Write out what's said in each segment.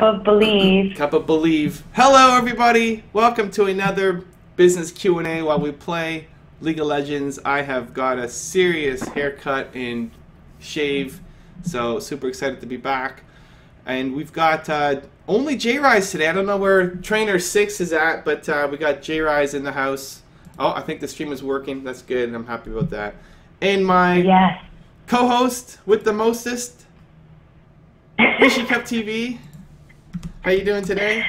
of Believe. Cup of Believe. Hello, everybody. Welcome to another business Q&A while we play League of Legends. I have got a serious haircut and shave, so super excited to be back. And we've got only J-Rise today. I don't know where Trainer 6 is at, but we got J-Rise in the house. Oh, I think the stream is working. That's good, and I'm happy about that. And my co-host with the mostest, Rishi Cup TV. How you doing today?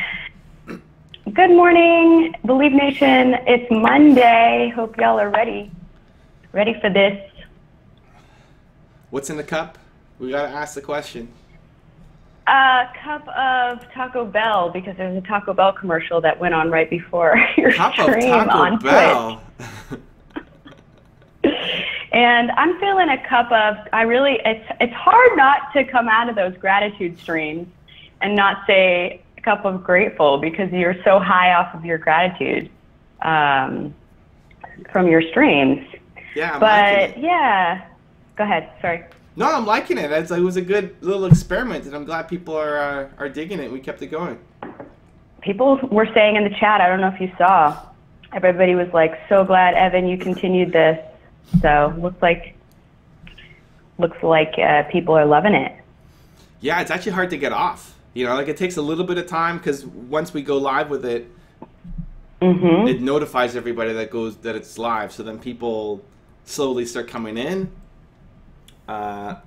Good morning, Believe Nation. It's Monday. Hope y'all are ready for this. What's in the cup? We gotta ask the question. A cup of Taco Bell, because there's a Taco Bell commercial that went on right before your stream on Twitch. And I'm feeling a cup of, it's hard not to come out of those gratitude streams and not say a cup of grateful, because you're so high off of your gratitude from your streams. Yeah, but yeah, go ahead, sorry. No, I'm liking it. It was a good little experiment, and I'm glad people are digging it. We kept it going. People were saying in the chat, I don't know if you saw, everybody was like, so glad, Evan, you continued this. So looks like people are loving it. Yeah, it's actually hard to get off. You know, like it takes a little bit of time, because once we go live with it, it notifies everybody that it's live. So then people slowly start coming in. And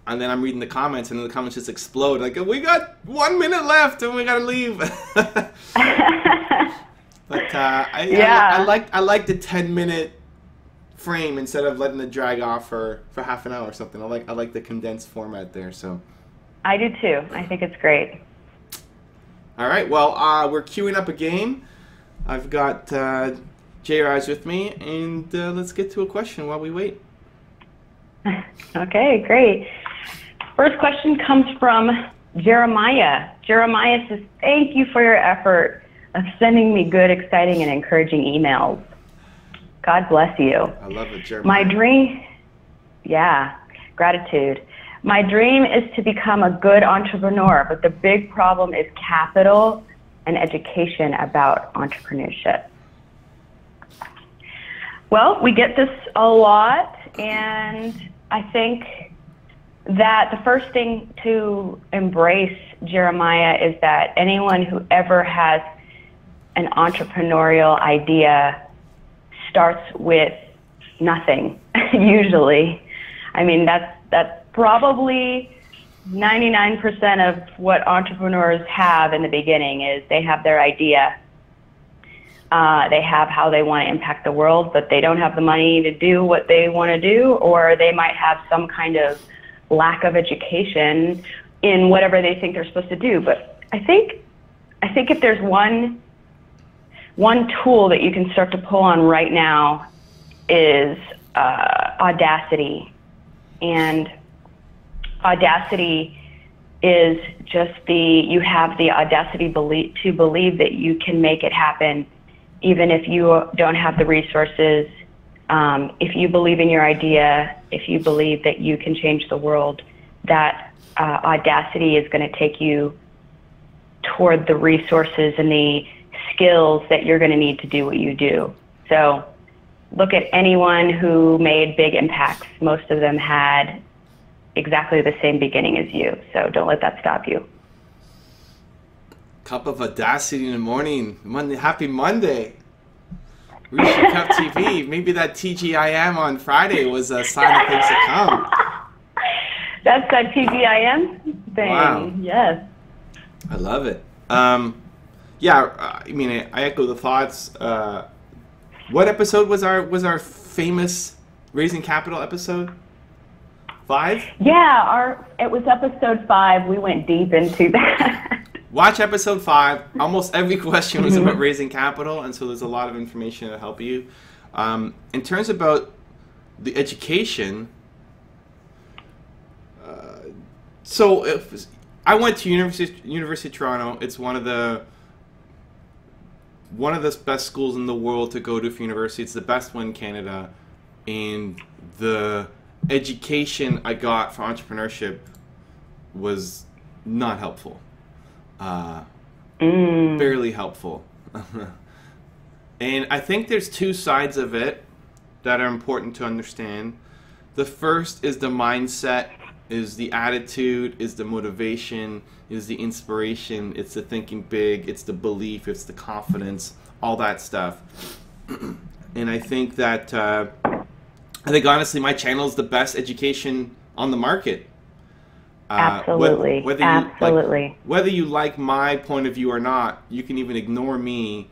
then I'm reading the comments, and then the comments just explode. Like, we got 1 minute left, and we gotta leave. But I like the 10-minute frame instead of letting it drag off for half an hour or something. I like the condensed format there. So I do too. I think it's great. All right. Well, we're queuing up a game. I've got J-Rise with me, and let's get to a question while we wait. Okay, great. First question comes from Jeremiah. Jeremiah says, thank you for your effort of sending me good, exciting, and encouraging emails. God bless you. I love it, Jeremiah. Gratitude. My dream is to become a good entrepreneur, but the big problem is capital and education about entrepreneurship. Well, we get this a lot, and I think that the first thing to embrace, Jeremiah, is that anyone who ever has an entrepreneurial idea starts with nothing, usually. I mean, that's probably 99% of what entrepreneurs have in the beginning is they have their idea. They have how they want to impact the world, but they don't have the money to do what they want to do, or they might have some kind of lack of education in whatever they think they're supposed to do. But I think if there's one tool that you can start to pull on right now is Audacity. And Audacity is just you have the audacity to believe that you can make it happen, even if you don't have the resources. If you believe in your idea, if you believe that you can change the world, that Audacity is going to take you toward the resources and the skills that you're going to need to do what you do. So look at anyone who made big impacts. Most of them had exactly the same beginning as you. So don't let that stop you. Cup of Audacity in the morning. Happy Monday. Rishi Cup TV. Maybe that TGIM on Friday was a sign of things to come. That's that TGIM thing. Wow. Yes. I love it. I mean, I echo the thoughts. What episode was our famous Raising Capital episode? 5? Yeah, it was episode 5. We went deep into that. Watch episode 5. Almost every question was about raising capital, and so there's a lot of information to help you. In terms about the education, I went to University of Toronto. It's one of the best schools in the world to go to for university. It's the best one in Canada, and the education I got for entrepreneurship was not helpful. uh, barely helpful. And I think there's two sides of it that are important to understand. The first is the mindset, is the attitude, is the motivation, is the inspiration, it's the thinking big, it's the belief, it's the confidence, all that stuff. And I think that, I think honestly my channel is the best education on the market. Absolutely. Whether you like my point of view or not, you can even ignore me,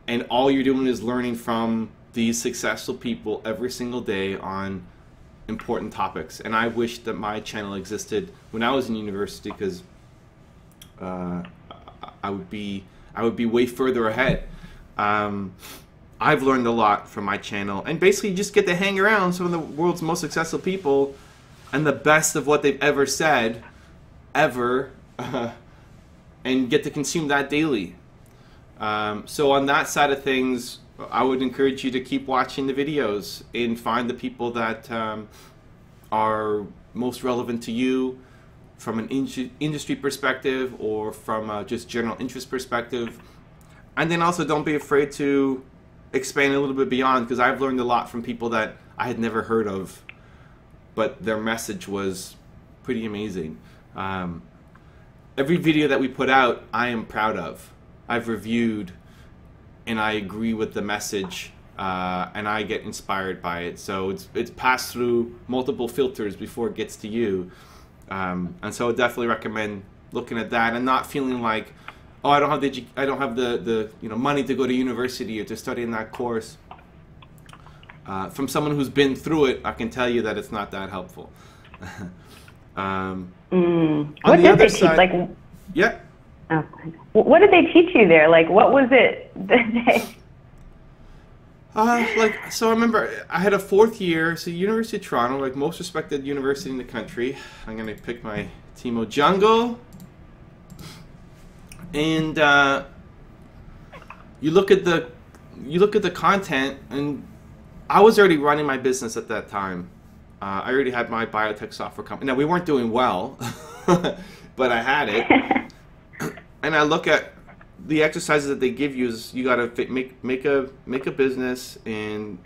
and all you're doing is learning from these successful people every single day on important topics. And I wish that my channel existed when I was in university, because I would be way further ahead. I've learned a lot from my channel, and basically you just get to hang around some of the world's most successful people and the best of what they've ever said, ever, and get to consume that daily. So on that side of things, I would encourage you to keep watching the videos and find the people that are most relevant to you from an industry perspective or from just general interest perspective. And then also don't be afraid to expand a little bit beyond, because I've learned a lot from people that I had never heard of, but their message was pretty amazing. Every video that we put out, I am proud of. I've reviewed, and I agree with the message, and I get inspired by it. So it's passed through multiple filters before it gets to you, and so I definitely recommend looking at that and not feeling like, oh, I don't have the money to go to university or to study in that course. From someone who's been through it, I can tell you that it's not that helpful. On what the did other they side, teach? Like, yeah. oh, what did they teach you there? Like, what was it that they... So I remember I had a fourth year, so University of Toronto, like most respected university in the country. I'm going to pick my Teemo Jungle. And you look at the content, and I was already running my business at that time. I already had my biotech software company. Now, we weren't doing well, but I had it. And I look at the exercises that they give you is you got to make a business, and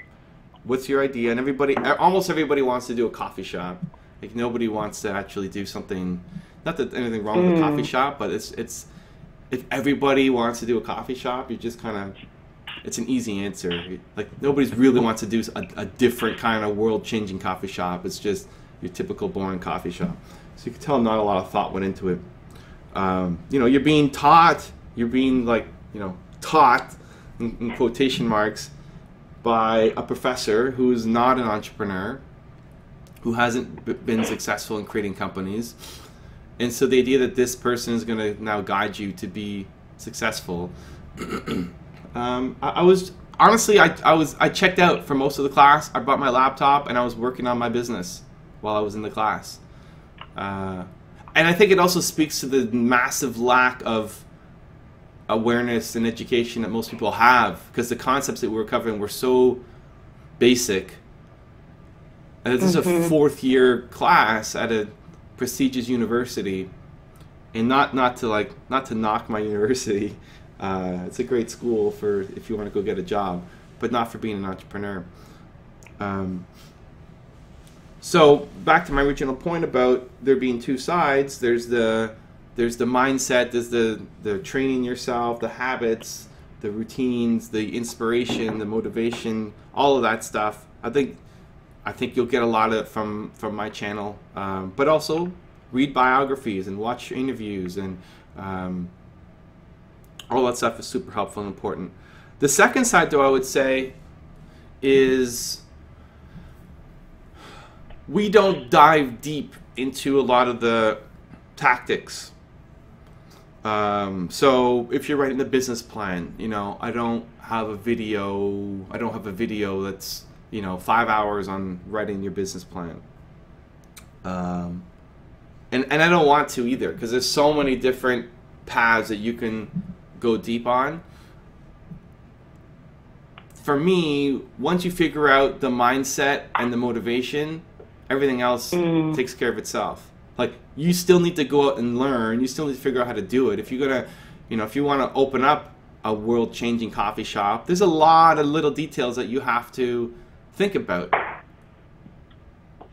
what's your idea? And almost everybody wants to do a coffee shop. Like, nobody wants to actually do something. Not that anything wrong with a coffee shop, but it's if everybody wants to do a coffee shop, you just kind of, it's an easy answer. Like, nobody's really wants to do a different kind of world-changing coffee shop. It's just your typical boring coffee shop. So you can tell not a lot of thought went into it. You're being taught. You're being taught in quotation marks by a professor who's not an entrepreneur, who hasn't been successful in creating companies. And so the idea that this person is going to now guide you to be successful, I checked out for most of the class. I brought my laptop and I was working on my business while I was in the class. And I think it also speaks to the massive lack of awareness and education that most people have, because the concepts that we were covering were so basic. And this is a fourth year class at a prestigious university, and not to knock my university. It's a great school for if you want to go get a job, but not for being an entrepreneur. So back to my original point about there being two sides. There's the mindset, there's the training yourself, the habits, the routines, the inspiration, the motivation, all of that stuff. I think you'll get a lot of it from my channel, but also read biographies and watch interviews, and all that stuff is super helpful and important. The second side, though, I would say, is we don't dive deep into a lot of the tactics. So if you're writing a business plan, I don't have a video that's 5 hours on writing your business plan. And I don't want to either, because there's so many different paths that you can go deep on. For me, once you figure out the mindset and the motivation, everything else takes care of itself. Like, you still need to go out and learn. You still need to figure out how to do it. If you're gonna, if you want to open up a world-changing coffee shop, there's a lot of little details that you have to think about.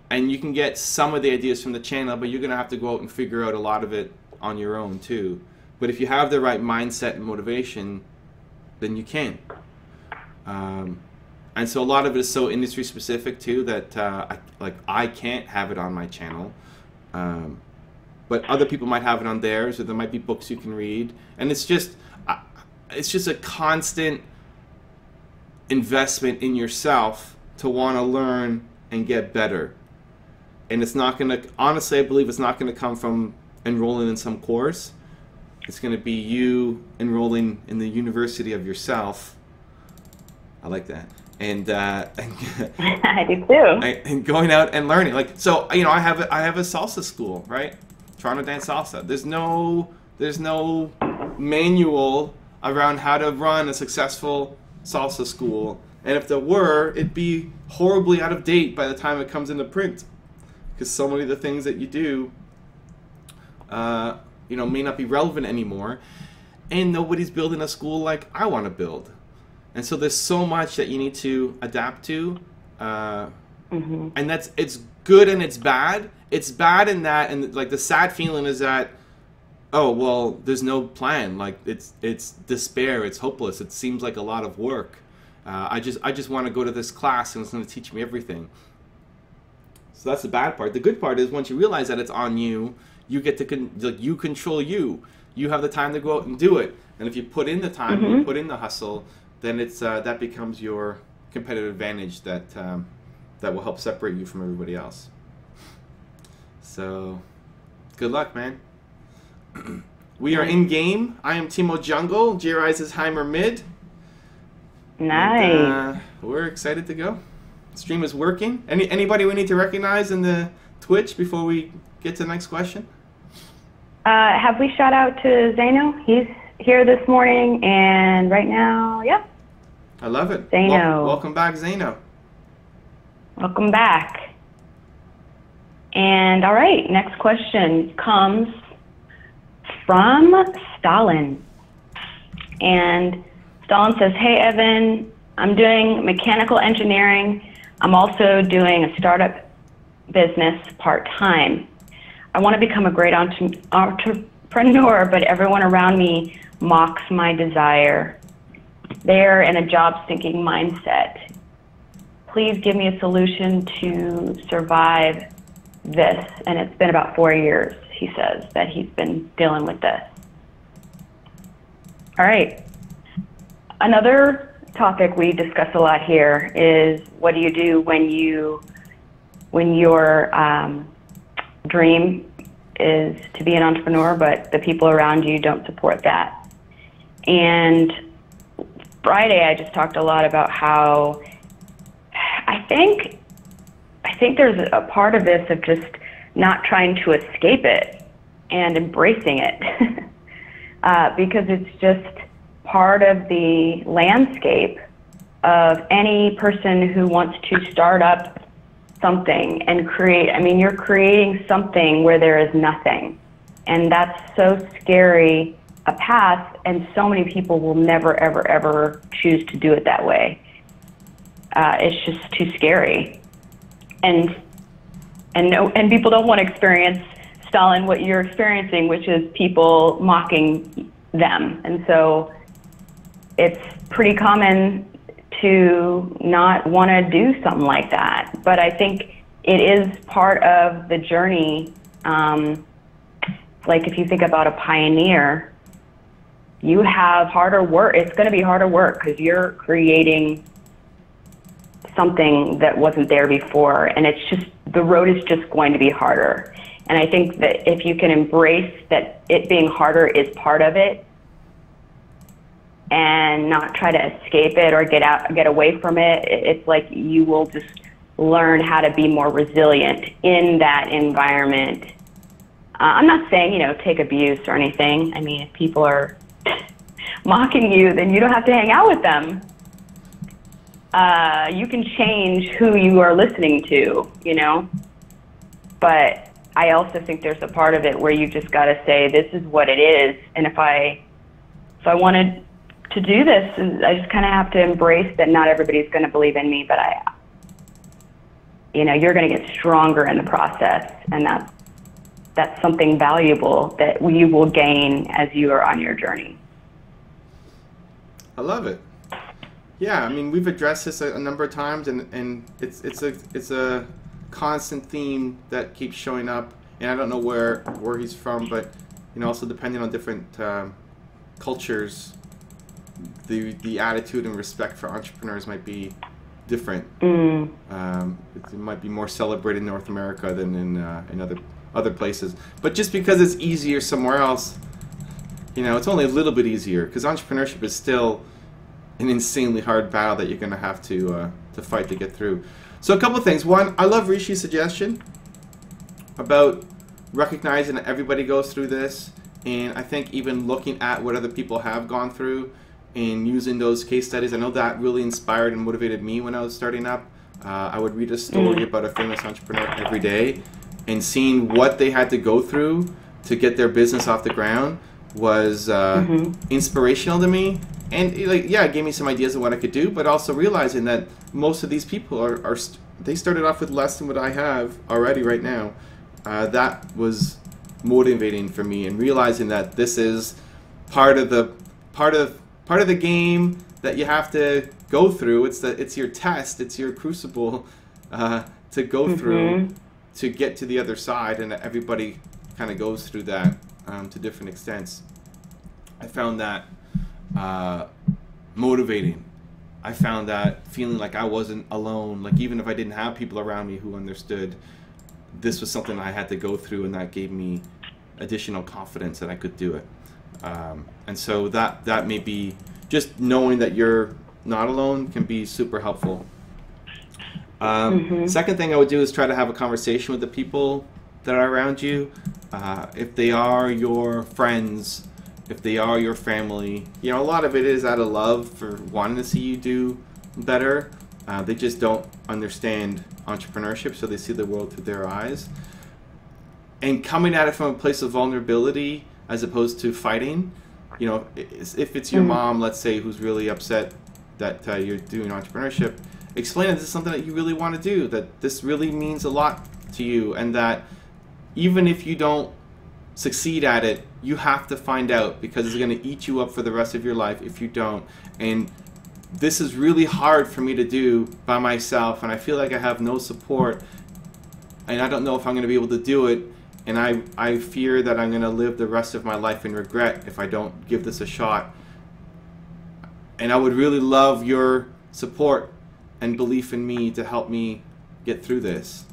And you can get some of the ideas from the channel, but you're gonna have to go out and figure out a lot of it on your own too. But if you have the right mindset and motivation, then you can. And so a lot of it is so industry specific too that I can't have it on my channel, but other people might have it on theirs, or there might be books you can read, and it's just a constant investment in yourself to want to learn and get better. And it's not going to, honestly, I believe it's not going to come from enrolling in some course. It's going to be you enrolling in the university of yourself. I like that. And I do too. And going out and learning. Like, so, I have a salsa school, right? Toronto Dance Salsa. There's no manual around how to run a successful salsa school. And if there were, it'd be horribly out of date by the time it comes into print. Because so many of the things that you do, may not be relevant anymore. And nobody's building a school like I want to build. And so there's so much that you need to adapt to. And it's good and it's bad. It's bad in that, and like the sad feeling is that, oh, well, there's no plan. Like it's despair. It's hopeless. It seems like a lot of work. I just want to go to this class and it's going to teach me everything. So that's the bad part. The good part is once you realize that it's on you, you get to you control you. You have the time to go out and do it. And if you put in the time, you put in the hustle, then it's that becomes your competitive advantage that will help separate you from everybody else. So, good luck, man. We are in game. I am Timo Jungle. J-Rise is Heimer Mid. Nice. And, we're excited to go. Stream is working. Anybody we need to recognize in the Twitch before we get to the next question? Have we shout out to Zeno? He's here this morning, and right now, yep. I love it. Zeno. Welcome back, Zeno. Welcome back. And all right, next question comes from Stalin. And Stalin says, hey, Evan, I'm doing mechanical engineering. I'm also doing a startup business part-time. I want to become a great entrepreneur, but everyone around me mocks my desire. They're in a job-seeking mindset. Please give me a solution to survive this. And it's been about 4 years, he says, that he's been dealing with this. All right. Another topic we discuss a lot here is what do you do when your dream is to be an entrepreneur, but the people around you don't support that. And Friday, I just talked a lot about how I think there's a part of this of just not trying to escape it and embracing it because it's just part of the landscape of any person who wants to start up something and create. I mean, you're creating something where there is nothing. And that's so scary a path, and so many people will never, ever, ever choose to do it that way. It's just too scary. And people don't want to experience, Stalin, what you're experiencing, which is people mocking them. And so it's pretty common to not want to do something like that. But I think it is part of the journey. Like if you think about a pioneer, you have harder work. It's going to be harder work because you're creating something that wasn't there before. And it's just, the road is just going to be harder. And I think that if you can embrace that it being harder is part of it, and not try to escape it or get away from it, it's like you will just learn how to be more resilient in that environment. I'm not saying, take abuse or anything. I mean, if people are mocking you, then you don't have to hang out with them. You can change who you are listening to, But I also think there's a part of it where you just got to say, this is what it is. And if I wanted to do this, I just kind of have to embrace that not everybody's going to believe in me, but you're going to get stronger in the process. And that's something valuable that you will gain as you are on your journey. I love it. Yeah, I mean, we've addressed this a number of times, and it's a constant theme that keeps showing up. And I don't know where he's from, but also depending on different cultures, the attitude and respect for entrepreneurs might be different. It might be more celebrated in North America than in other places. But just because it's easier somewhere else, it's only a little bit easier, because entrepreneurship is still an insanely hard battle that you're going to have to fight to get through. So a couple of things. One, I love Rishi's suggestion about recognizing that everybody goes through this, and I think even looking at what other people have gone through and using those case studies, I know that really inspired and motivated me when I was starting up. I would read a story about a famous entrepreneur every day, and seeing what they had to go through to get their business off the ground was inspirational to me. And it gave me some ideas of what I could do, but also realizing that most of these people they started off with less than what I have already right now. That was motivating for me, and realizing that this is part of the game that you have to go through. It's your test, it's your crucible to go through to get to the other side, and everybody kind of goes through that to different extents. I found that motivating. I found that feeling like I wasn't alone, like even if I didn't have people around me who understood, this was something I had to go through, and that gave me additional confidence that I could do it. And so that may be, just knowing that you're not alone can be super helpful. Second thing I would do is try to have a conversation with the people that are around you. If they are your friends, if they are your family, a lot of it is out of love for wanting to see you do better. They just don't understand entrepreneurship, so they see the world through their eyes. And coming at it from a place of vulnerability as opposed to fighting. If it's your mom, let's say, who's really upset that you're doing entrepreneurship, explain that this is something that you really want to do, that this really means a lot to you, and that even if you don't succeed at it, you have to find out, because it's going to eat you up for the rest of your life if you don't. And this is really hard for me to do by myself, and I feel like I have no support, and I don't know if I'm going to be able to do it, and I fear that I'm going to live the rest of my life in regret if I don't give this a shot. And I would really love your support and belief in me to help me get through this.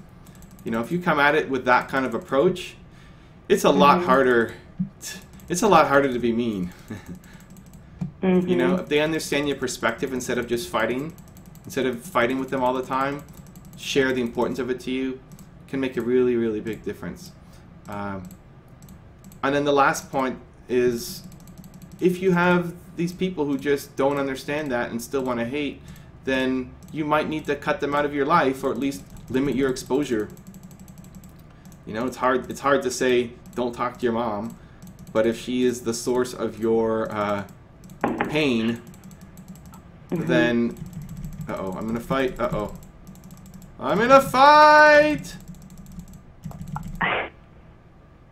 If you come at it with that kind of approach, it's a lot harder. It's a lot harder to be mean. If they understand your perspective, instead of just fighting, instead of fighting with them all the time, share the importance of it to you, can make a really, really big difference. And then the last point is, if you have these people who just don't understand that and still want to hate, then you might need to cut them out of your life, or at least limit your exposure. It's hard to say don't talk to your mom, but if she is the source of your pain, then I'm gonna fight. I'm in a fight,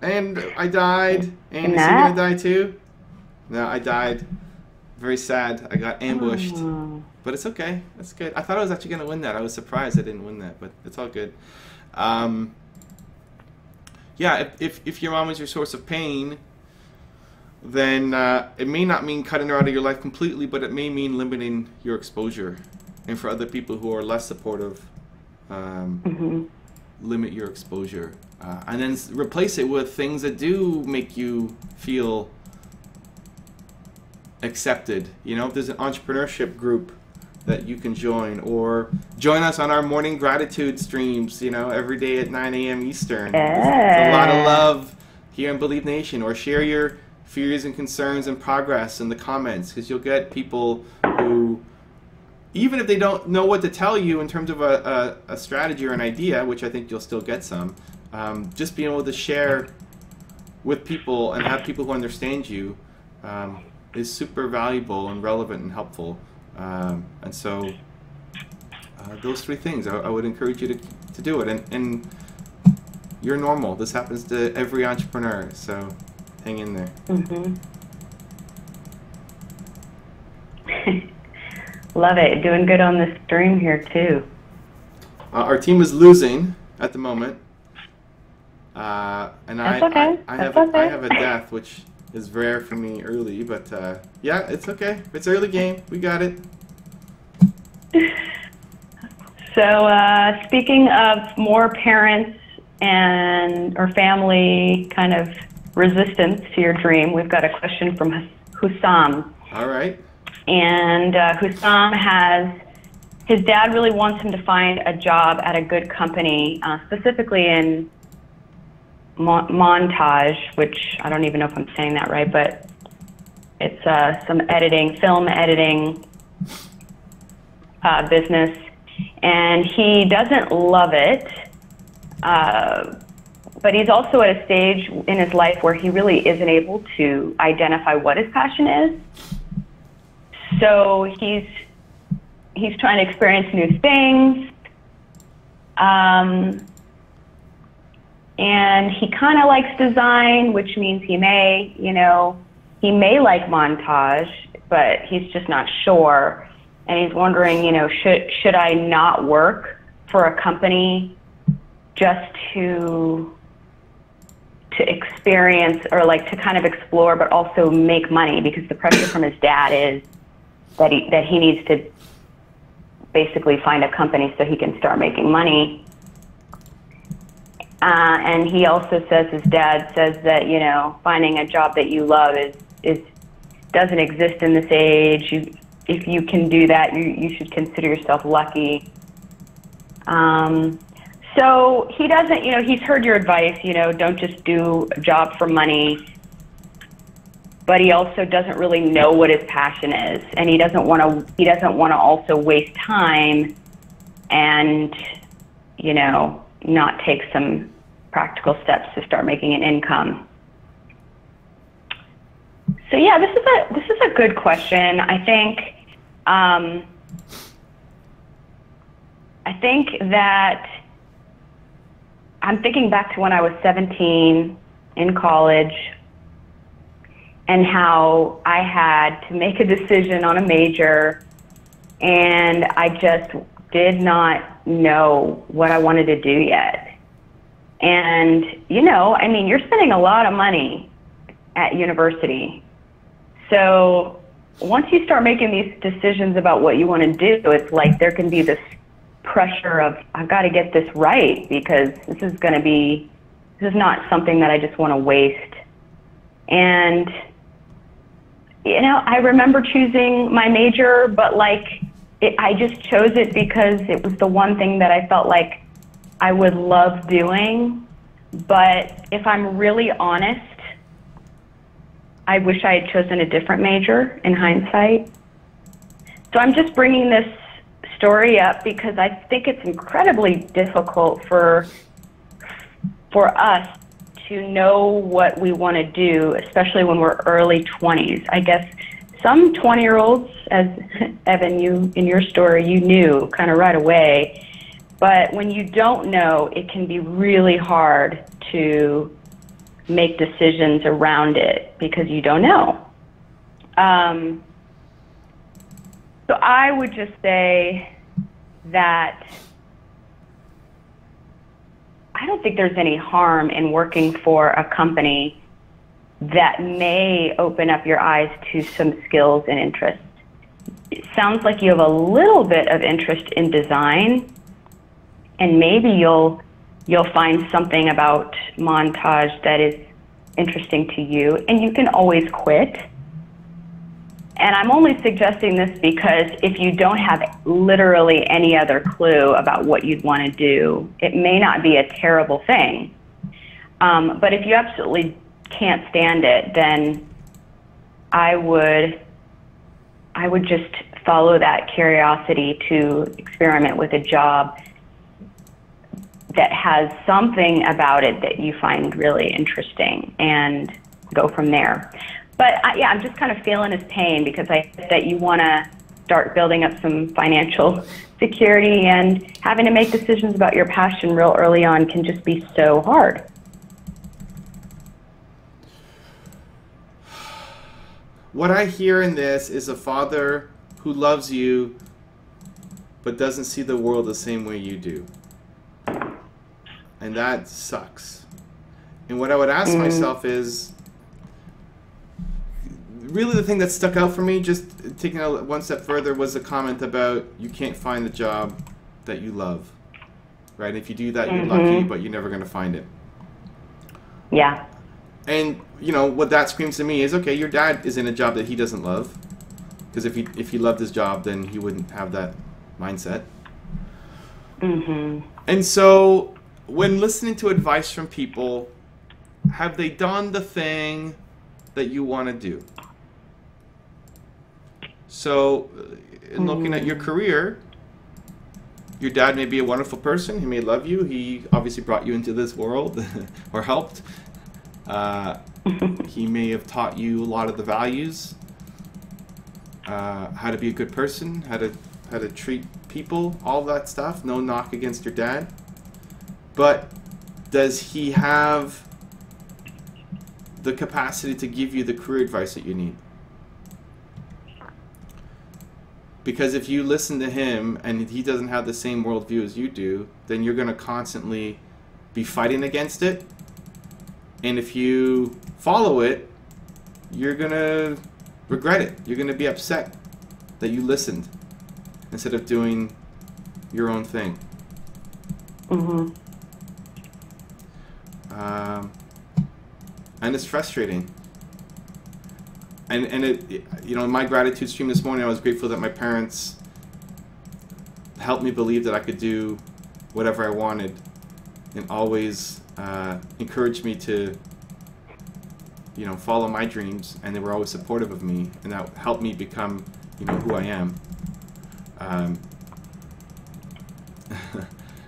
and I died. And is he gonna die too? No, I died. Very sad. I got ambushed. But it's okay. That's good. I thought I was actually going to win that. I was surprised I didn't win that, but it's all good. Yeah, if your mom is your source of pain, then it may not mean cutting her out of your life completely, but it may mean limiting your exposure. And for other people who are less supportive, limit your exposure. And then replace it with things that do make you feel accepted. If there's an entrepreneurship group that you can join, or join us on our morning gratitude streams, every day at 9 a.m. Eastern. There's a lot of love here in Believe Nation. Or share your fears and concerns and progress in the comments, because you'll get people who, even if they don't know what to tell you in terms of a strategy or an idea, which I think you'll still get some, just being able to share with people and have people who understand you is super valuable and relevant and helpful. And so those three things, I would encourage you to do it. And you're normal. This happens to every entrepreneur, so hang in there. Mm-hmm. Love it. Doing good on the stream here, too. Our team is losing at the moment. And That's okay. I have a death, which is rare for me early, but yeah, it's okay. It's early game. We got it. So speaking of more parents or family kind of resistance to your dream, we've got a question from Hussam. All right. And Hussam his dad really wants him to find a job at a good company, specifically in montage, which I don't even know if I'm saying that right, but it's some film editing business. And he doesn't love it, but he's also at a stage in his life where he really isn't able to identify what his passion is. So he's trying to experience new things, and he kind of likes design, which means he may like montage, but he's just not sure. And he's wondering, should I not work for a company just to experience or like to kind of explore, but also make money, because the pressure from his dad is that he needs to basically find a company so he can start making money. And he also says his dad says that finding a job that you love doesn't exist in this age. If you can do that, you should consider yourself lucky. So he doesn't, he's heard your advice, don't just do a job for money, but he also doesn't really know what his passion is, and he doesn't want to also waste time and, not take some practical steps to start making an income. So yeah, this is a good question. I think that I'm thinking back to when I was 17 in college and how I had to make a decision on a major, and I just did not know what I wanted to do yet. And, you're spending a lot of money at university. So once you start making these decisions about what you want to do, it's like there can be this pressure of, I've got to get this right, because this is not something that I just want to waste. And, I remember choosing my major, but I just chose it because it was the one thing that I felt like I would love doing. But if I'm really honest, I wish I had chosen a different major in hindsight. So I'm just bringing this story up because I think it's incredibly difficult for us to know what we want to do, especially when we're early 20s. I guess some 20-year-olds, as Evan, in your story, you knew kind of right away. But when you don't know, it can be really hard to make decisions around it because you don't know. So I would just say that I don't think there's any harm in working for a company that may open up your eyes to some skills and interests. It sounds like you have a little bit of interest in design, and maybe you'll find something about montage that is interesting to you, and you can always quit. And I'm only suggesting this because if you don't have literally any other clue about what you'd want to do, it may not be a terrible thing. But if you absolutely can't stand it, then I would just follow that curiosity to experiment with a job that has something about it that you find really interesting, and go from there. But yeah, I'm just kind of feeling his pain, because I think that you want to start building up some financial security, and having to make decisions about your passion real early on can just be so hard. What I hear in this is a father who loves you but doesn't see the world the same way you do. And that sucks. And what I would ask myself is, really the thing that stuck out for me, just taking it one step further, was a comment about you can't find the job that you love. Right? If you do that, you're lucky, but you're never going to find it. Yeah. And, you know, what that screams to me is, okay, your dad is in a job that he doesn't love. Because if he loved his job, then he wouldn't have that mindset. And so, when listening to advice from people, have they done the thing that you want to do? So, in looking at your career, your dad may be a wonderful person. He may love you. He obviously brought you into this world or helped. He may have taught you a lot of the values, how to be a good person, how to treat people, all that stuff. No knock against your dad. But does he have the capacity to give you the career advice that you need? Because if you listen to him and he doesn't have the same worldview as you do, then you're going to constantly be fighting against it. And if you follow it, you're going to regret it. You're going to be upset that you listened instead of doing your own thing. And it's frustrating. And it, you know, in my gratitude stream this morning, I was grateful that my parents helped me believe that I could do whatever I wanted, and always encouraged me to, you know, follow my dreams, and they were always supportive of me, and that helped me become, you know, who I am.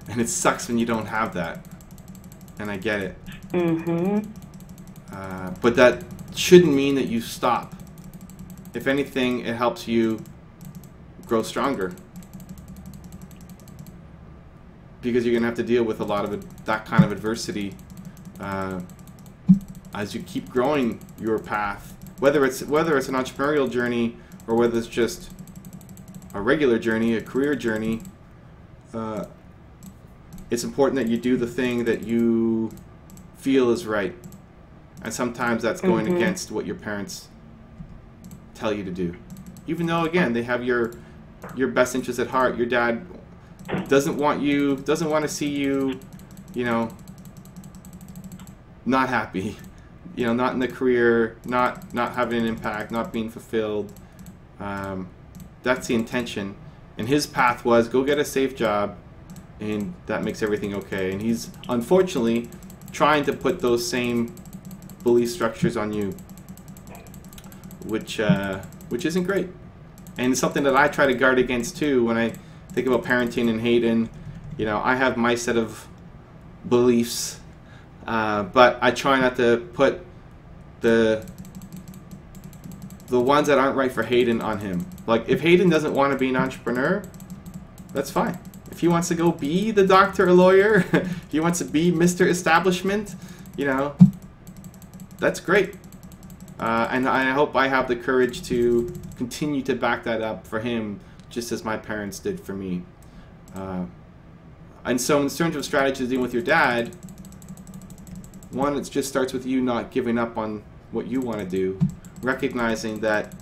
And it sucks when you don't have that, and I get it. But that shouldn't mean that you stop. If anything, it helps you grow stronger, because you're gonna have to deal with a lot of that kind of adversity as you keep growing your path. Whether it's an entrepreneurial journey or whether it's just a regular journey, a career journey, it's important that you do the thing that you feel is right. And sometimes that's going against what your parents tell you to do. Even though, again, they have your best interest at heart. Your dad doesn't want to see you, you know, not happy. You know, not in the career, not having an impact, not being fulfilled. That's the intention. And his path was, go get a safe job, and that makes everything okay. And he's, unfortunately, trying to put those same belief structures on you, which isn't great. And it's something that I try to guard against too when I think about parenting and Hayden. You know, I have my set of beliefs, but I try not to put the ones that aren't right for Hayden on him. Like, if Hayden doesn't want to be an entrepreneur, that's fine. If he wants to go be the doctor or lawyer, if he wants to be Mr. Establishment, you know, that's great. And I hope I have the courage to continue to back that up for him, just as my parents did for me. And so in terms of strategies dealing with your dad, one, it just starts with you not giving up on what you want to do, recognizing that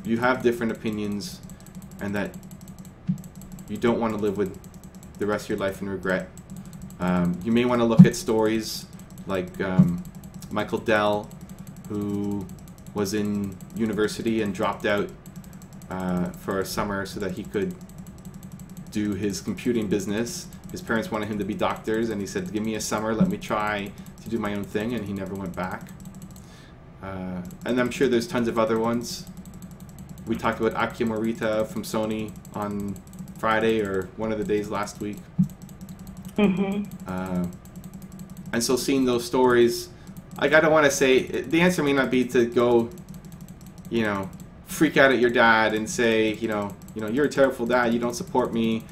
you have different opinions and that you don't want to live with the rest of your life in regret. You may want to look at stories like Michael Dell, who was in university and dropped out for a summer so that he could do his computing business. His parents wanted him to be doctors, and he said, give me a summer, let me try to do my own thing, and he never went back. And I'm sure there's tons of other ones. We talked about Aki Morita from Sony on Friday or one of the days last week. And so seeing those stories, like, I don't want to say, the answer may not be to go, you know, freak out at your dad and say, you know, you're a terrible dad, you don't support me,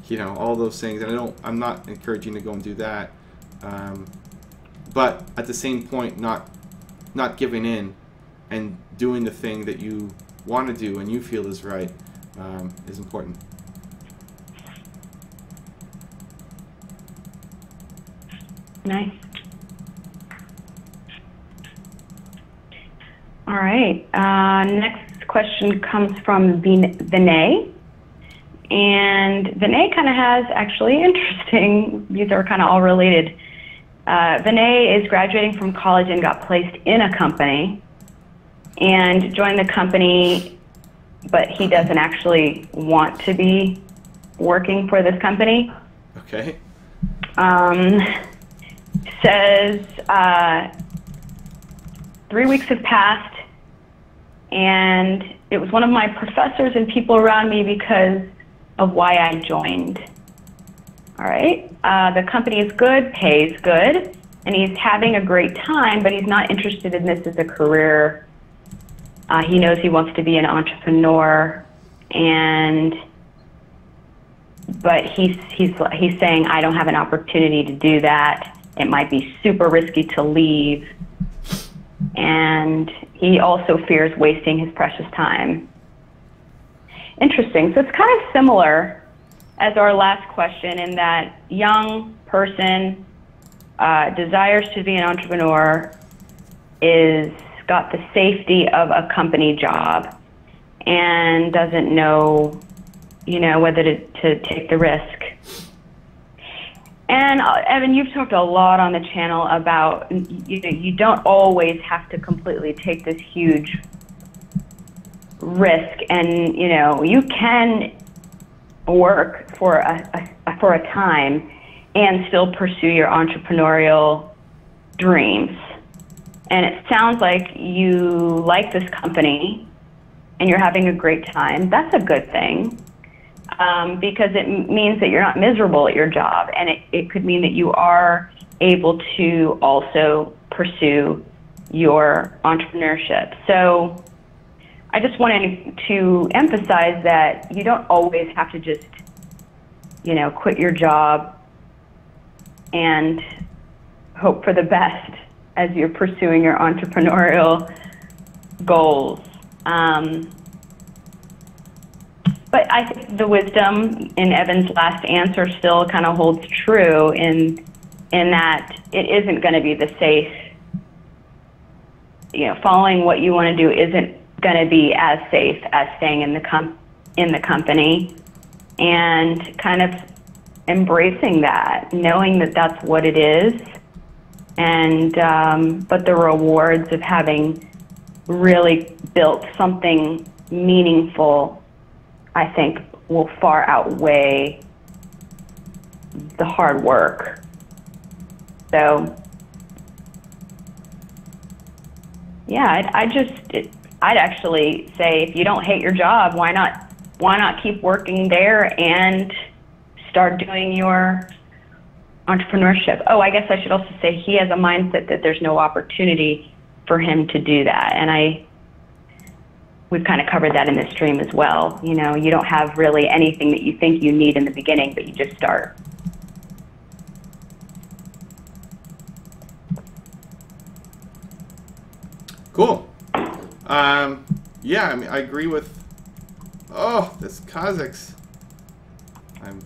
you know, all those things. And I'm not encouraging you to go and do that. But at the same point, not giving in and doing the thing that you want to do and you feel is right is important. Nice. All right. Next question comes from Vinay. And Vinay kind of has actually interesting, these are kind of all related. Vinay is graduating from college and got placed in a company and joined the company, but he doesn't actually want to be working for this company. Okay. Says 3 weeks have passed, and it was one of my professors and people around me because of why I joined. All right. The company is good, pays good, and he's having a great time, but he's not interested in this as a career. He knows he wants to be an entrepreneur, but he's saying, I don't have an opportunity to do that. It might be super risky to leave. And he also fears wasting his precious time. Interesting. So it's kind of similar as our last question in that young person desires to be an entrepreneur, is got the safety of a company job and doesn't know, whether to take the risk. And Evan, you've talked a lot on the channel about, you don't always have to completely take this huge risk, and you can work for a time and still pursue your entrepreneurial dreams. And it sounds like you like this company and you're having a great time. That's a good thing. Because it means that you're not miserable at your job, and it could mean that you are able to also pursue your entrepreneurship. So I just wanted to emphasize that you don't always have to just, quit your job and hope for the best as you're pursuing your entrepreneurial goals. But I think the wisdom in Evan's last answer still kind of holds true in that it isn't going to be the safe, following what you want to do isn't going to be as safe as staying in the company, and kind of embracing that, knowing that that's what it is, and but the rewards of having really built something meaningful, I think, will far outweigh the hard work. So, yeah, I'd actually say, if you don't hate your job, why not keep working there and start doing your entrepreneurship? Oh, I guess I should also say he has a mindset that there's no opportunity for him to do that, and we've kind of covered that in this stream as well. You don't have really anything that you think you need in the beginning, but you just start. Cool. Yeah, I mean, I agree with. Oh, this Kazakhs. I'm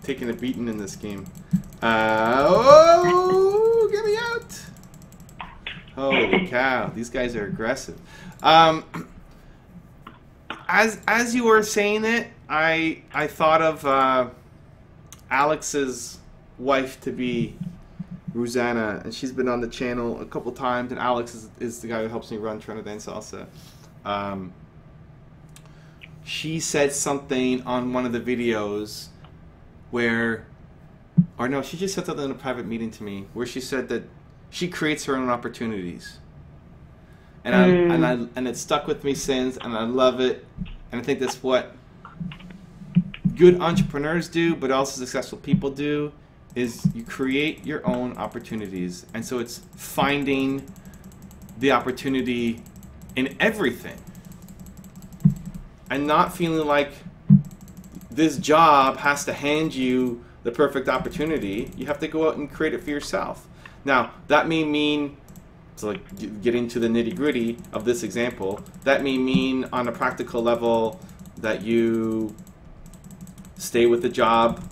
taking a beating in this game. Oh, get me out! Holy cow, these guys are aggressive. As you were saying it, I thought of Alex's wife to be Rosanna, and she's been on the channel a couple times, and Alex is the guy who helps me run Trinidad Salsa. She said something on one of the videos she just said something in a private meeting to me where she said that she creates her own opportunities. And it stuck with me since, and I love it, and I think that's what good entrepreneurs do, but also successful people do, is you create your own opportunities. And so it's finding the opportunity in everything and not feeling like this job has to hand you the perfect opportunity. You have to go out and create it for yourself. Now, that may mean, to like get into the nitty-gritty of this example, that may mean on a practical level that you stay with the job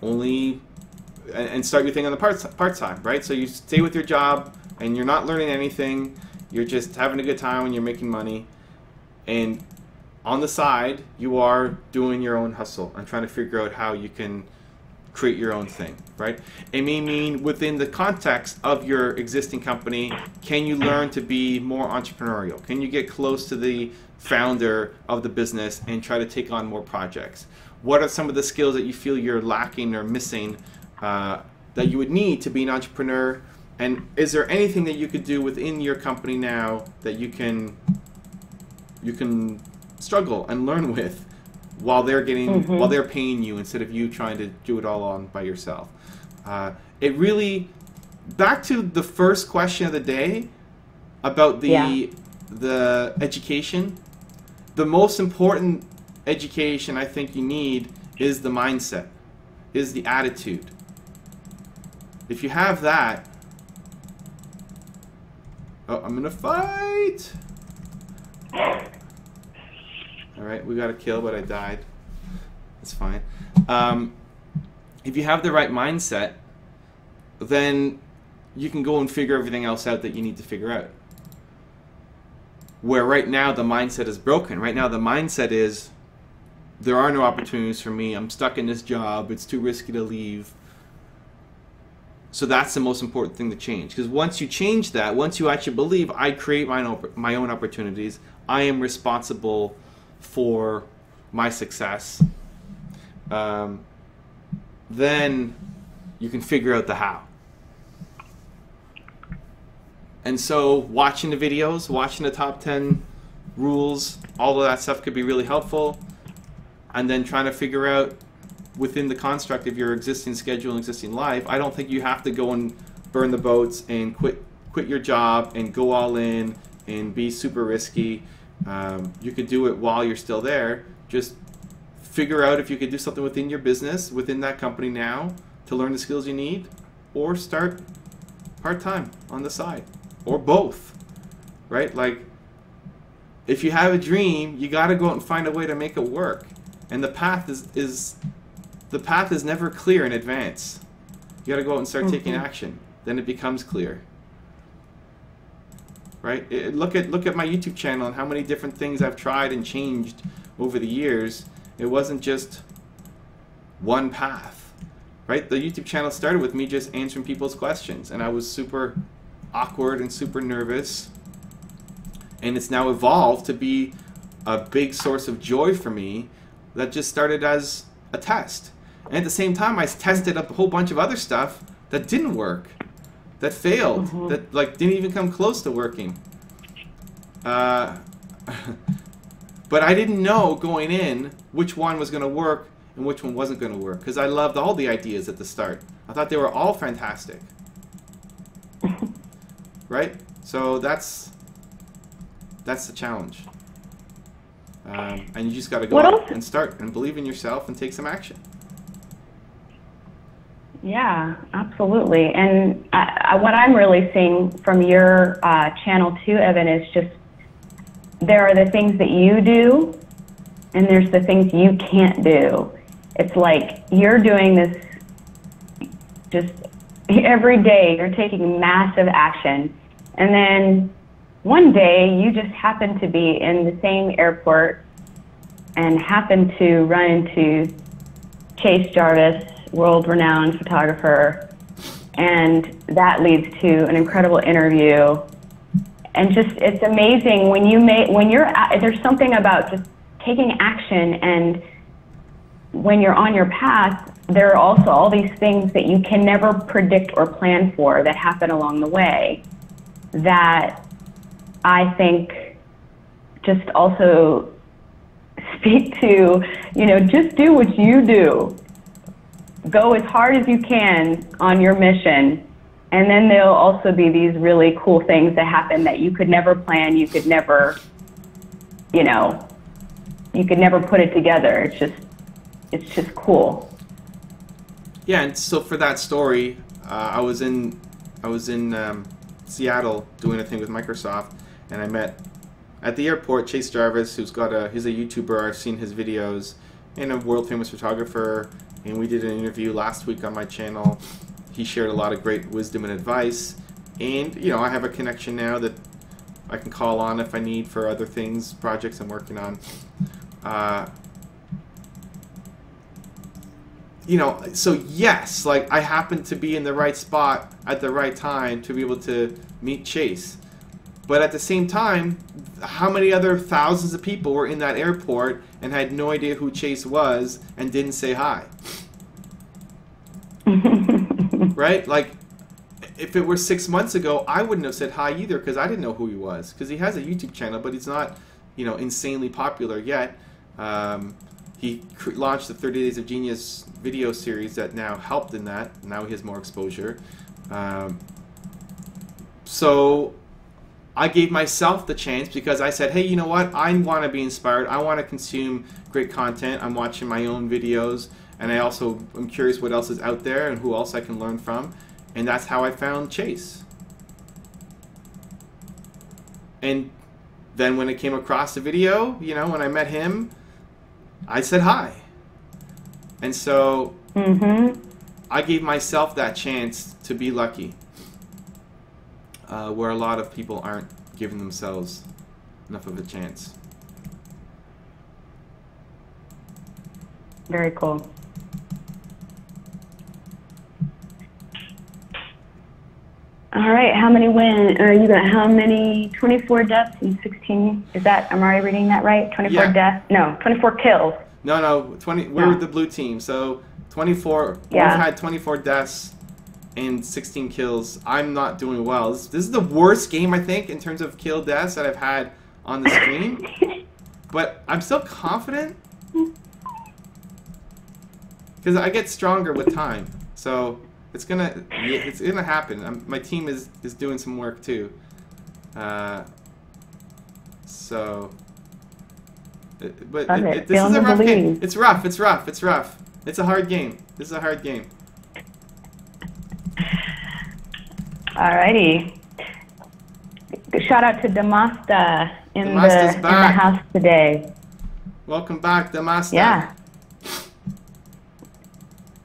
only and start your thing on the part-time, right? So you stay with your job and you're not learning anything, you're just having a good time when you're making money, and on the side you are doing your own hustle and trying to figure out how you can create your own thing, right? It may mean within the context of your existing company, can you learn to be more entrepreneurial? Can you get close to the founder of the business and try to take on more projects? What are some of the skills that you feel you're lacking or missing that you would need to be an entrepreneur? And is there anything that you could do within your company now that you can struggle and learn with while they're getting while they're paying you instead of you trying to do it all on by yourself? It really, back to the first question of the day about the education. The most important education I think you need is the mindset, is the attitude. If you have that, oh, I'm gonna fight. All right, we got a kill, but I died. That's fine. If you have the right mindset, then you can go and figure everything else out that you need to figure out. Where right now the mindset is broken. Right now the mindset is, there are no opportunities for me. I'm stuck in this job. It's too risky to leave. So that's the most important thing to change. Because once you change that, once you actually believe, I create my own opportunities, I am responsible for my success, then you can figure out the how. And so watching the videos, watching the top 10 rules, all of that stuff could be really helpful. And then trying to figure out within the construct of your existing schedule and existing life, I don't think you have to go and burn the boats and quit your job and go all in and be super risky. You could do it while you're still there. Just figure out if you could do something within your business, within that company now, to learn the skills you need, or start part-time on the side, or both, right? Like, if you have a dream, you got to go out and find a way to make it work. And the path is never clear in advance. You got to go out and start taking action. Then it becomes clear. Right? Look at my YouTube channel and how many different things I've tried and changed over the years. It wasn't just one path. Right? The YouTube channel started with me just answering people's questions, and I was super awkward and super nervous. And it's now evolved to be a big source of joy for me that just started as a test. And at the same time, I tested up a whole bunch of other stuff that didn't work, that failed, that like didn't even come close to working. But I didn't know going in which one was going to work and which one wasn't going to work, because I loved all the ideas at the start. I thought they were all fantastic. Right? So that's the challenge. And you just got to go out and start and believe in yourself and take some action. Yeah, absolutely. And what I'm really seeing from your channel too, Evan, is just there are the things that you do and there's the things you can't do. It's like you're doing this just every day. You're taking massive action. And then one day you just happen to be in the same airport and happen to run into Chase Jarvis, world-renowned photographer, and that leads to an incredible interview. And just, it's amazing when there's something about just taking action, and when you're on your path, there are also all these things that you can never predict or plan for that happen along the way that I think just also speak to, just do what you do. Go as hard as you can on your mission. And then there'll also be these really cool things that happen that you could never plan. You could never, you could never put it together. It's just cool. Yeah, and so for that story, I was in Seattle doing a thing with Microsoft, and I met at the airport Chase Jarvis, he's a YouTuber. I've seen his videos, and a world famous photographer. And we did an interview last week on my channel. He shared a lot of great wisdom and advice, and I have a connection now that I can call on if I need for other things, projects I'm working on. So yes, like I happened to be in the right spot at the right time to be able to meet Chase. But at the same time, how many other thousands of people were in that airport and had no idea who Chase was and didn't say hi? Right? Like, if it were 6 months ago, I wouldn't have said hi either because I didn't know who he was. Because he has a YouTube channel, but he's not, insanely popular yet. He launched the 30 Days of Genius video series that now helped in that. Now he has more exposure. So I gave myself the chance because I said, hey, you know what? I want to be inspired. I want to consume great content. I'm watching my own videos. And I also am curious what else is out there and who else I can learn from. And that's how I found Chase. And then when I came across the video, when I met him, I said hi. And so I gave myself that chance to be lucky, where a lot of people aren't giving themselves enough of a chance. Very cool. All right, how many you got how many 24 deaths and 16, am I reading that right? 24 deaths? No, 24 kills. No, 20, we're the blue team, so 24, we've had 24 deaths and 16 kills. I'm not doing well. This is the worst game, I think, in terms of kill deaths that I've had on the screen. But I'm still confident because I get stronger with time. So it's gonna happen. My team is doing some work too. This is a rough game. It's rough. It's a hard game. This is a hard game. Alrighty. Shout out to Damasta in the house today. Welcome back, Damasta. Yeah.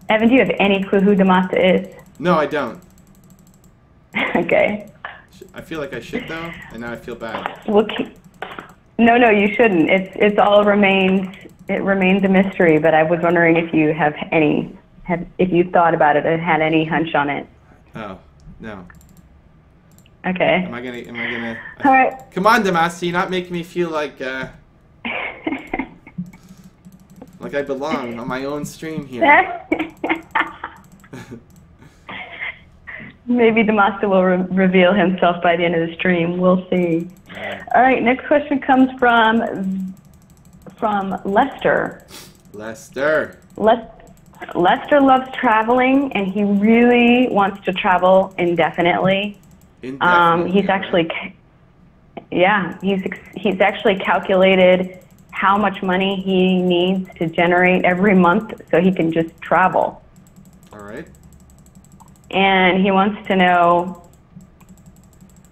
Evan, do you have any clue who Damasta is? No, I don't. Okay. I feel like I should though, and now I feel bad. No, you shouldn't. It remains a mystery. But I was wondering if you if you thought about it and had any hunch on it. Oh, no. Okay. Am I gonna? All right. Come on, Damasta, you're not making me feel like like I belong on my own stream here. Maybe Damasta will reveal himself by the end of the stream. We'll see. All right, next question comes from Lester. Lester loves traveling, and he really wants to travel indefinitely. He's actually calculated how much money he needs to generate every month so he can just travel. All right. And he wants to know,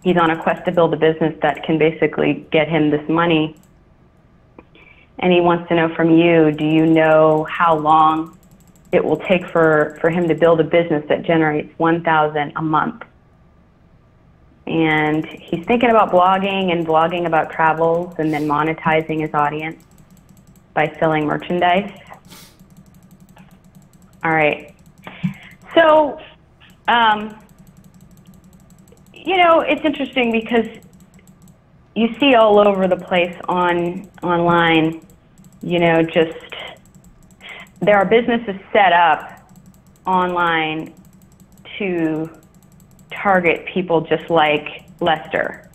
he's on a quest to build a business that can basically get him this money. And he wants to know from you, do you know how long it will take for him to build a business that generates $1,000 a month? And he's thinking about blogging about travels and then monetizing his audience by selling merchandise. All right. So, it's interesting because you see all over the place online, there are businesses set up online to target people just like Lester,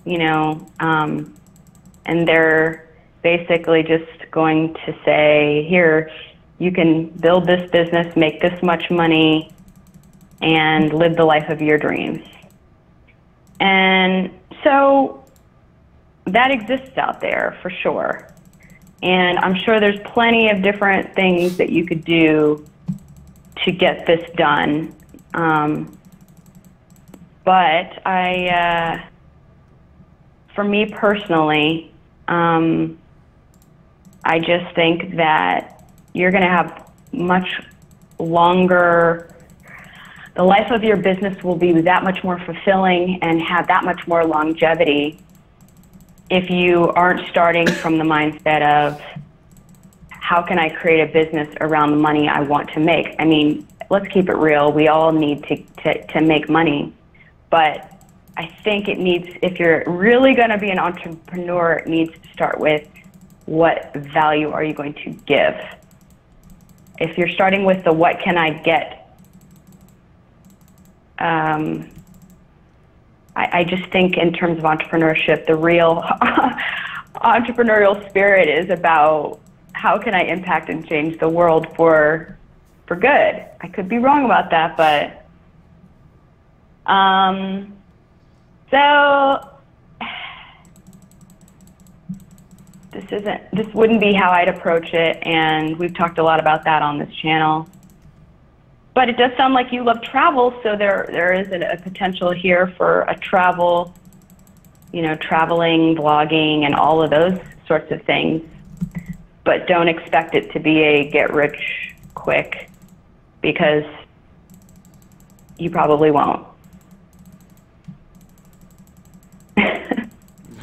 and they're basically just going to say, here, you can build this business, make this much money, and live the life of your dreams. And so that exists out there for sure. And I'm sure there's plenty of different things that you could do to get this done. But for me personally, I just think that you're going to have much longer, the life of your business will be that much more fulfilling and have that much more longevity if you aren't starting from the mindset of, how can I create a business around the money I want to make? I mean, let's keep it real. We all need to make money. But I think it needs, if you're really going to be an entrepreneur, it needs to start with, what value are you going to give? If you're starting with the what can I get, I just think in terms of entrepreneurship, the real entrepreneurial spirit is about, how can I impact and change the world for good? I could be wrong about that, but so this wouldn't be how I'd approach it, and we've talked a lot about that on this channel. But it does sound like you love travel, so there is a potential here for a travel, traveling, vlogging, and all of those sorts of things. But don't expect it to be a get rich quick, because you probably won't.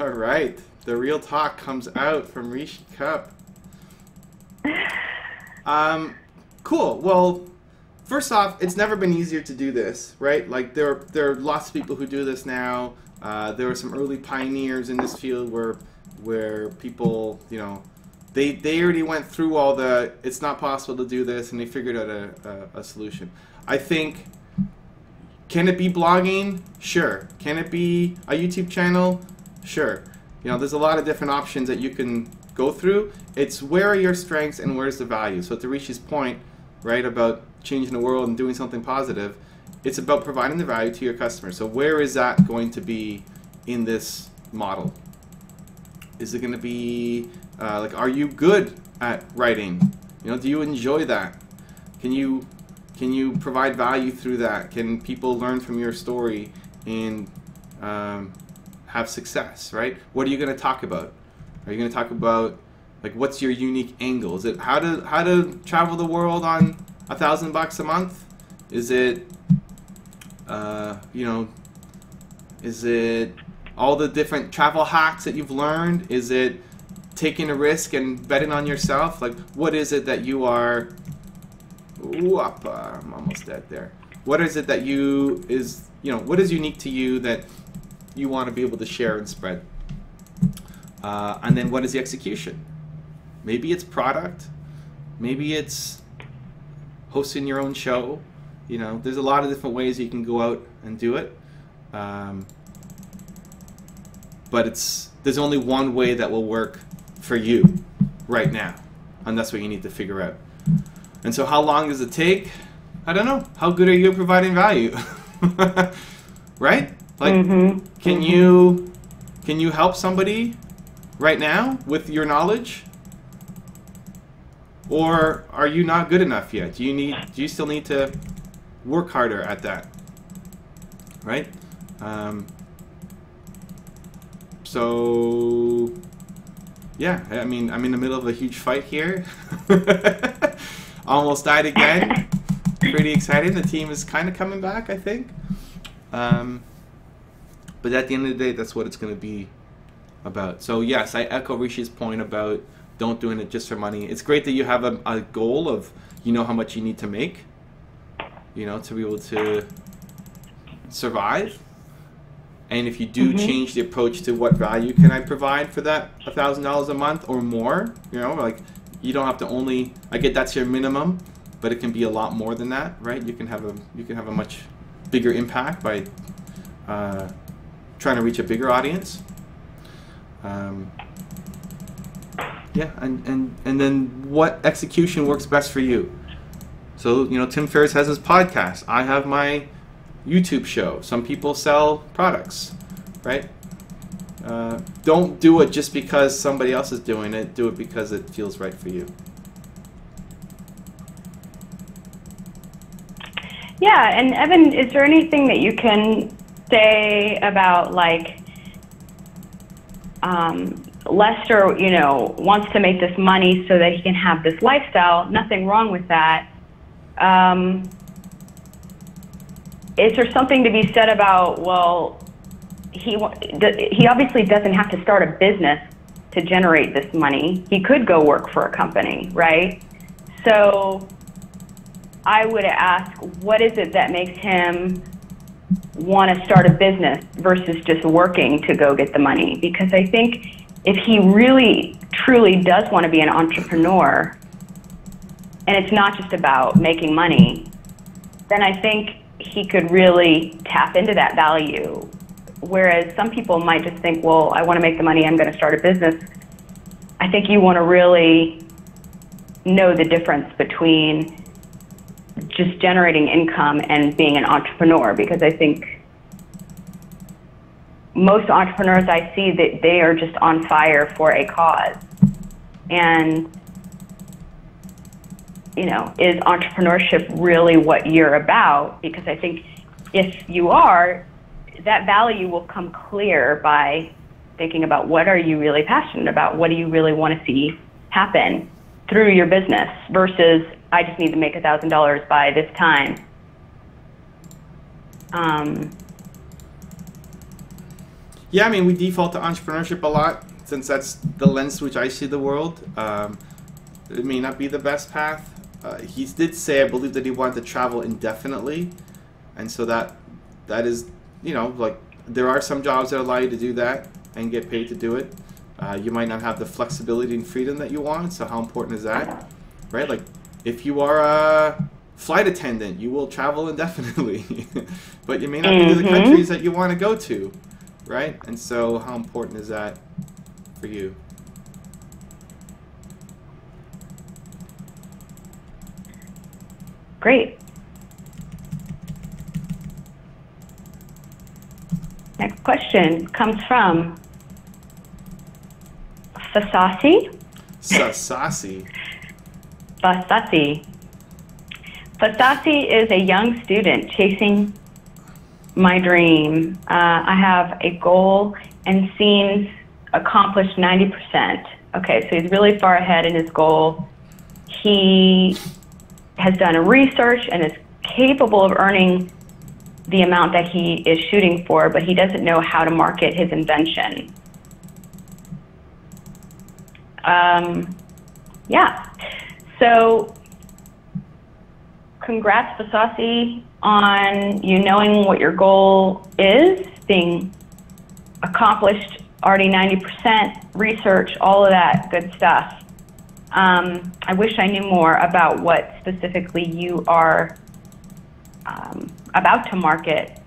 All right. The real talk comes out from Rishi Cup. Cool. Well, first off, it's never been easier to do this, right? Like there are lots of people who do this now. There were some early pioneers in this field where people, they already went through all the, it's not possible to do this, and they figured out a solution. I think, can it be blogging? Sure. Can it be a YouTube channel? Sure. There's a lot of different options that you can go through. It's where are your strengths and where's the value. So to Rishi's point, right, about changing the world and doing something positive, it's about providing the value to your customers. So where is that going to be in this model? Is it going to be, are you good at writing? Do you enjoy that? Can you provide value through that? Can people learn from your story and have success, right? What are you going to talk about? Are you going to talk about, what's your unique angle? Is it how to travel the world on $1,000 a month? Is it, is it all the different travel hacks that you've learned? Is it taking a risk and betting on yourself? What is it that you are, I'm almost dead there. What is it that what is unique to you that you want to be able to share and spread? And then what is the execution? Maybe it's product. Maybe it's hosting your own show. There's a lot of different ways you can go out and do it. But there's only one way that will work for you right now. And that's what you need to figure out. And so how long does it take? I don't know. How good are you at providing value? Right? Can you help somebody right now with your knowledge? Or are you not good enough yet? Do you still need to work harder at that? Right? So yeah, I mean, I'm in the middle of a huge fight here. Almost died again. Pretty exciting. The team is kind of coming back, I think. But at the end of the day, that's what it's going to be about. So yes, I echo Rishi's point about don't doing it just for money. It's great that you have a goal of how much you need to make, to be able to survive. And if you do change the approach to what value can I provide for that $1,000 a month or more, you don't have to only, I get that's your minimum, but it can be a lot more than that, right? You can have a much bigger impact by trying to reach a bigger audience. Yeah, and then what execution works best for you? So, Tim Ferriss has his podcast. I have my YouTube show. Some people sell products, right? Don't do it just because somebody else is doing it. Do it because it feels right for you. Yeah, and Evan, is there anything that you can say about, like, Lester, wants to make this money so that he can have this lifestyle? Nothing wrong with that. Is there something to be said about, well, he obviously doesn't have to start a business to generate this money. He could go work for a company, right? So I would ask, what is it that makes him want to start a business versus just working to go get the money? Because I think if he really, truly does want to be an entrepreneur, and it's not just about making money, then I think he could really tap into that value. Whereas some people might just think, well, I want to make the money, I'm going to start a business. I think you want to really know the difference between just generating income and being an entrepreneur, because I think most entrepreneurs I see, that they are just on fire for a cause. And, is entrepreneurship really what you're about? Because I think if you are, that value will come clear by thinking about what are you really passionate about? What do you really want to see happen through your business versus I just need to make $1,000 by this time. Yeah, I mean, we default to entrepreneurship a lot since that's the lens which I see the world. It may not be the best path. He did say, I believe, that he wanted to travel indefinitely, and so that is, like, there are some jobs that allow you to do that and get paid to do it. You might not have the flexibility and freedom that you want, so how important is that, right? Like, if you are a flight attendant, you will travel indefinitely, but you may not be to the countries that you want to go to, right? And so how important is that for you? Great. Next question comes from Fasasi. Fasasi. Fasasi. Fasasi is a young student chasing my dream. I have a goal and seems accomplished 90%. Okay, so he's really far ahead in his goal. He has done a research and is capable of earning the amount that he is shooting for, but he doesn't know how to market his invention. Yeah. So congrats, Fasasi, on you knowing what your goal is, being accomplished, already 90%, research, all of that good stuff. I wish I knew more about what specifically you are about to market,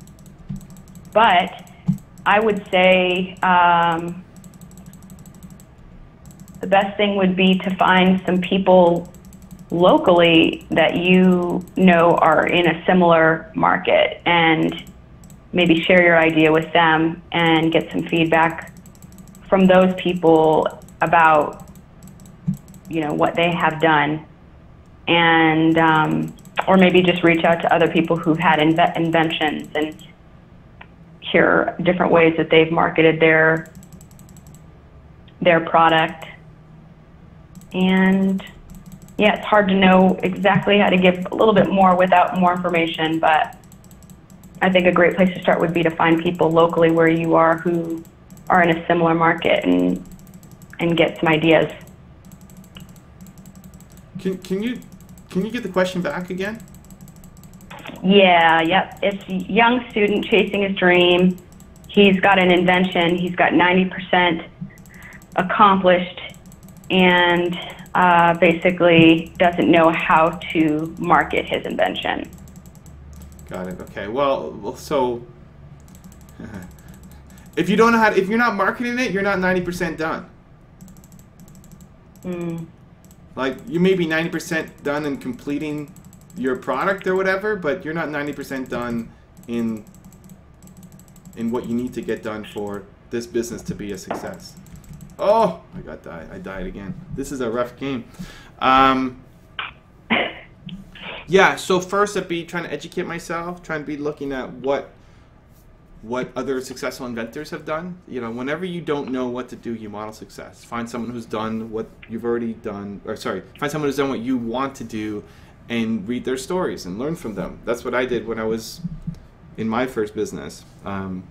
but I would say the best thing would be to find some people locally that you know are in a similar market and maybe share your idea with them and get some feedback from those people about what they have done, and or maybe just reach out to other people who've had inventions and hear different ways that they've marketed their product. And yeah, it's hard to know exactly how to give a little bit more without more information, but I think a great place to start would be to find people locally where you are who are in a similar market and get some ideas. Can you get the question back again? Yeah, yep. It's a young student chasing his dream. He's got an invention. He's got 90% accomplished, and basically doesn't know how to market his invention. Got it. Okay. Well, so if you don't know how, if you're not marketing it, you're not 90% done. Mm. Like, you may be 90% done in completing your product or whatever, but you're not 90% done in what you need to get done for this business to be a success. Oh, I died again. This is a rough game. Yeah, so first I'd be trying to educate myself, trying to be looking at what other successful inventors have done. You know, whenever you don't know what to do, you model success. Find someone who's done what you've already done, or sorry, find someone who's done what you want to do and read their stories and learn from them. That's what I did when I was in my first business. I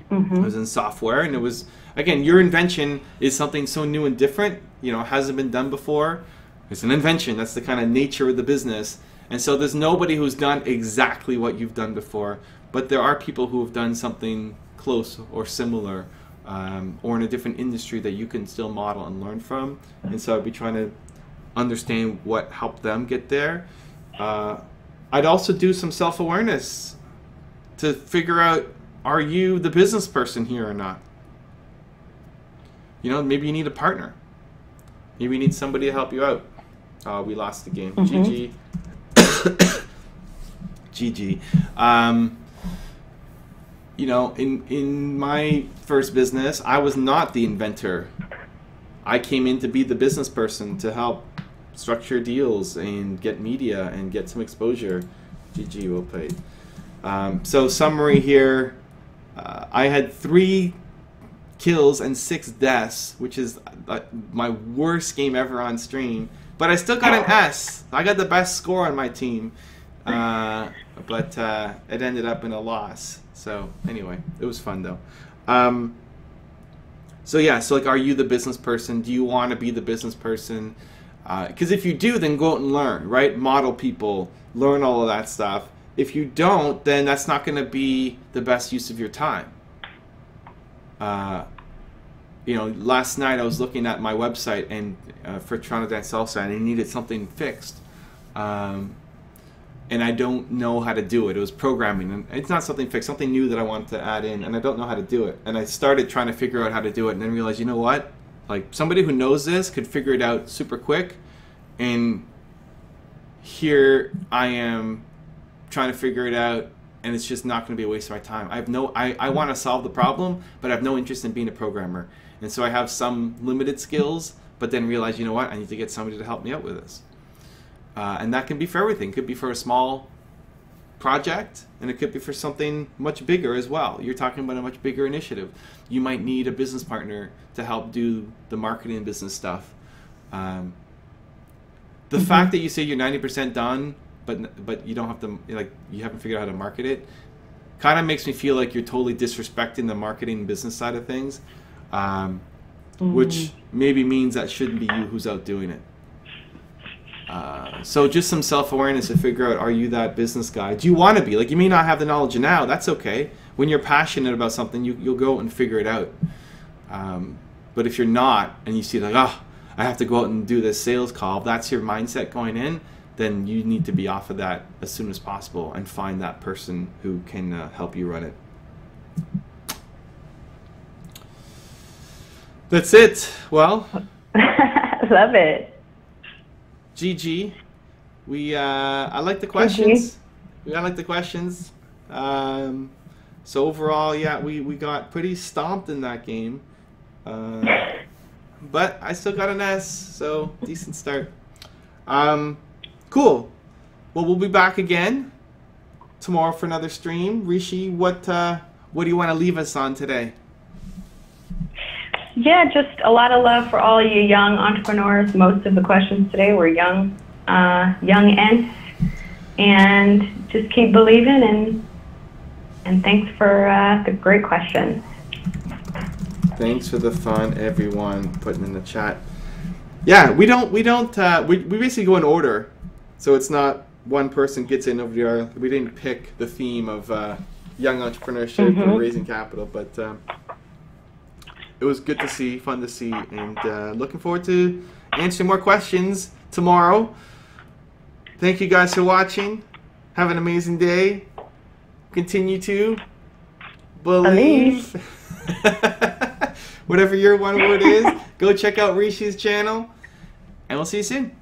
was in software, and it was, again, your invention is something so new and different, you know, hasn't been done before. It's an invention. That's the kind of nature of the business. And so there's nobody who's done exactly what you've done before, but there are people who have done something close or similar, or in a different industry that you can still model and learn from. And so I'd be trying to understand what helped them get there. I'd also do some self-awareness to figure out, are you the business person here or not? You know, maybe you need a partner. Maybe you need somebody to help you out. We lost the game. GG. GG. You know, in my first business, I was not the inventor. I came in to be the business person to help structure deals and get media and get some exposure. GG, well played. So summary here, I had 3 kills and 6 deaths, which is my worst game ever on stream. But I still got an S. I got the best score on my team. But it ended up in a loss. So anyway, it was fun though. So yeah, so like, are you the business person? Do you want to be the business person? Because if you do, then go out and learn, right? Model people, learn all of that stuff. If you don't, then that's not going to be the best use of your time. You know, last night I was looking at my website and for Toronto Dance Salsa, and I needed something fixed. And I don't know how to do it. It was programming, and it's not something fixed, something new that I wanted to add in, and I don't know how to do it. And I started trying to figure out how to do it, and then realized, you know what? Like, somebody who knows this could figure it out super quick, and here I am trying to figure it out, and it's just not going to be a waste of my time. I want to solve the problem, but I have no interest in being a programmer. And so I have some limited skills, but then realize, you know what? I need to get somebody to help me out with this. And that can be for everything. It could be for a small project, and it could be for something much bigger as well. You're talking about a much bigger initiative. You might need a business partner to help do the marketing and business stuff. The fact that you say you're 90% done, but you don't have to, like, you haven't figured out how to market it, kind of makes me feel like you're totally disrespecting the marketing and business side of things, which maybe means that shouldn't be you who's out doing it. So just some self-awareness to figure out, are you that business guy? Do you want to be? Like, you may not have the knowledge now. That's okay. When you're passionate about something, you'll go and figure it out. But if you're not, and you see like, oh, I have to go out and do this sales call, if that's your mindset going in, then you need to be off of that as soon as possible and find that person who can help you run it. That's it. Well. Love it. GG. I like the questions. I like the questions. So overall, yeah, we got pretty stomped in that game. But I still got an S, so decent start. Cool. Well, we'll be back again tomorrow for another stream. Rishi, what do you want to leave us on today? Yeah, just a lot of love for all you young entrepreneurs. Most of the questions today were young ents, and just keep believing, and thanks for the great questions. Thanks for the fun, everyone, putting in the chat. Yeah, we basically go in order, so it's not one person gets in over the other. We didn't pick the theme of young entrepreneurship or raising capital, but it was good to see, fun to see, and looking forward to answering more questions tomorrow. Thank you guys for watching. Have an amazing day. Continue to believe. Whatever your one word is, go check out Rishi's channel. and we'll see you soon.